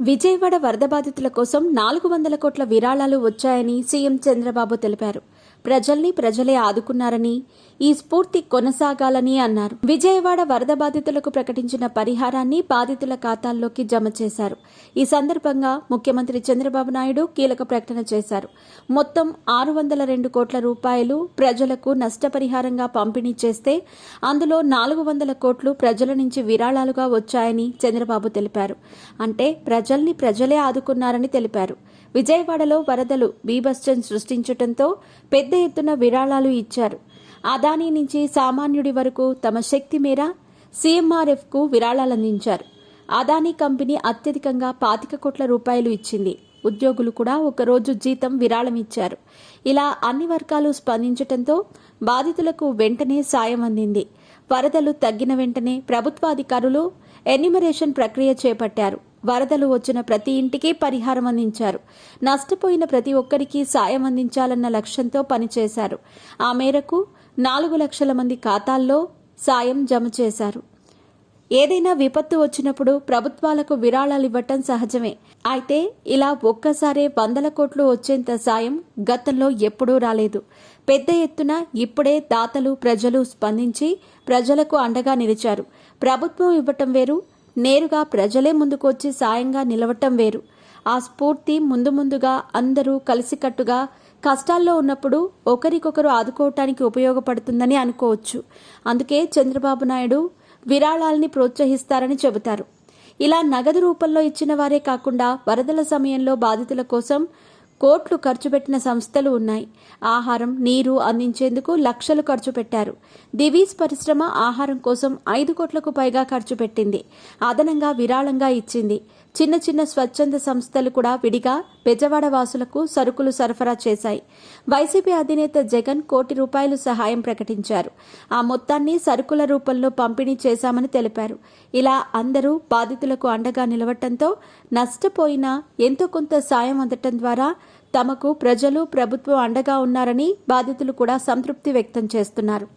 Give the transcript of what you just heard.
విజయవాడ వరద బాధితుల కోసం 400 కోట్ల విరాళాలు వచ్చాయని సీఎం చంద్రబాబు తెలిపారు. ప్రజల్ని ప్రజలే ఆదుకున్నారని, ఈ స్ఫూర్తి కొనసాగాలని అన్నారు. విజయవాడ వరద బాధితులకు ప్రకటించిన పరిహారాన్ని బాధితుల ఖాతాల్లోకి జమ చేశారు. ఈ సందర్భంగా ముఖ్యమంత్రి చంద్రబాబు నాయుడు కీలక ప్రకటన చేశారు. మొత్తం 602 కోట్ల రూపాయలు ప్రజలకు నష్టపరిహారంగా పంపిణీ చేస్తే అందులో 400 కోట్లు ప్రజల నుంచి విరాళాలుగా వచ్చాయని చంద్రబాబు తెలిపారు. అంటే ప్రజల్ని ప్రజలే ఆదుకున్నారని తెలిపారు. విజయవాడలో వరదలు బీభత్సం సృష్టించడంతో పెద్ద ఎత్తున విరాళాలు ఇచ్చారు. అదానీ నుంచి సామాన్యుడి వరకు తమ శక్తి మేర సీఎంఆర్ఎఫ్కు విరాళాలందించారు. అదానీ కంపెనీ అత్యధికంగా 25 కోట్ల రూపాయలు ఇచ్చింది. ఉద్యోగులు కూడా ఒకరోజు జీతం విరాళం ఇచ్చారు. ఇలా అన్ని వర్గాలు స్పందించడంతో బాధితులకు వెంటనే సాయం అందింది. వరదలు తగ్గిన వెంటనే ప్రభుత్వాధికారులు ఎన్యూమరేషన్ ప్రక్రియ చేపట్టారు. వరదలు వచ్చిన ప్రతి ఇంటికి పరిహారం అందించారు. నష్టపోయిన ప్రతి ఒక్కరికి సాయం అందించాలన్న లక్ష్యంతో పనిచేశారు. ఆ మేరకు 4 లక్షల మంది ఖాతాల్లో సాయం జమ చేశారు. ఏదైనా విపత్తు వచ్చినప్పుడు ప్రభుత్వాలకు విరాళాలు ఇవ్వటం సహజమే. అయితే ఇలా ఒక్కసారే 100 కోట్లు వచ్చేంత సాయం గతంలో ఎప్పుడూ రాలేదు. పెద్ద ఎత్తున ఇప్పుడే దాతలు ప్రజలు స్పందించి ప్రజలకు అండగా నిలిచారు. ప్రభుత్వం ఇవ్వటం వేరు, నేరుగా ప్రజలే ముందుకొచ్చి సాయంగా నిలవటం వేరు. ఆ స్ఫూర్తి ముందుగా అందరూ కలిసికట్టుగా కష్టాల్లో ఉన్నప్పుడు ఒకరికొకరు ఆదుకోవటానికి ఉపయోగపడుతుందని అనుకోవచ్చు. అందుకే చంద్రబాబు నాయుడు విరాళాల్ని ప్రోత్సహిస్తారని చెబుతారు. ఇలా నగదు రూపంలో ఇచ్చిన వారే కాకుండా వరదల సమయంలో బాధితుల కోసం కోట్లు ఖర్చు పెట్టిన సంస్థలు ఉన్నాయి. ఆహారం, నీరు అందించేందుకు లక్షలు ఖర్చు పెట్టారు. దివీస్ పరిశ్రమ ఆహారం కోసం 5 కోట్లకు పైగా ఖర్చు పెట్టింది. అదనంగా విరాళంగా ఇచ్చింది. చిన్న స్వచ్ఛంద సంస్థలు కూడా విడిగా బెజవాడ వాసులకు సరుకులు సరఫరా చేశాయి. వైసీపీ అధినేత జగన్ ₹1 కోటి సహాయం ప్రకటించారు. ఆ మొత్తాన్ని సరుకుల రూపంలో పంపిణీ చేశామని తెలిపారు. ఇలా అందరూ బాధితులకు అండగా నిలవటంతో నష్టపోయినా ఎంతో కొంత సాయం అందటం ద్వారా తమకు ప్రజలు, ప్రభుత్వం అండగా ఉన్నారని బాధితులు కూడా సంతృప్తి వ్యక్తం చేస్తున్నారు.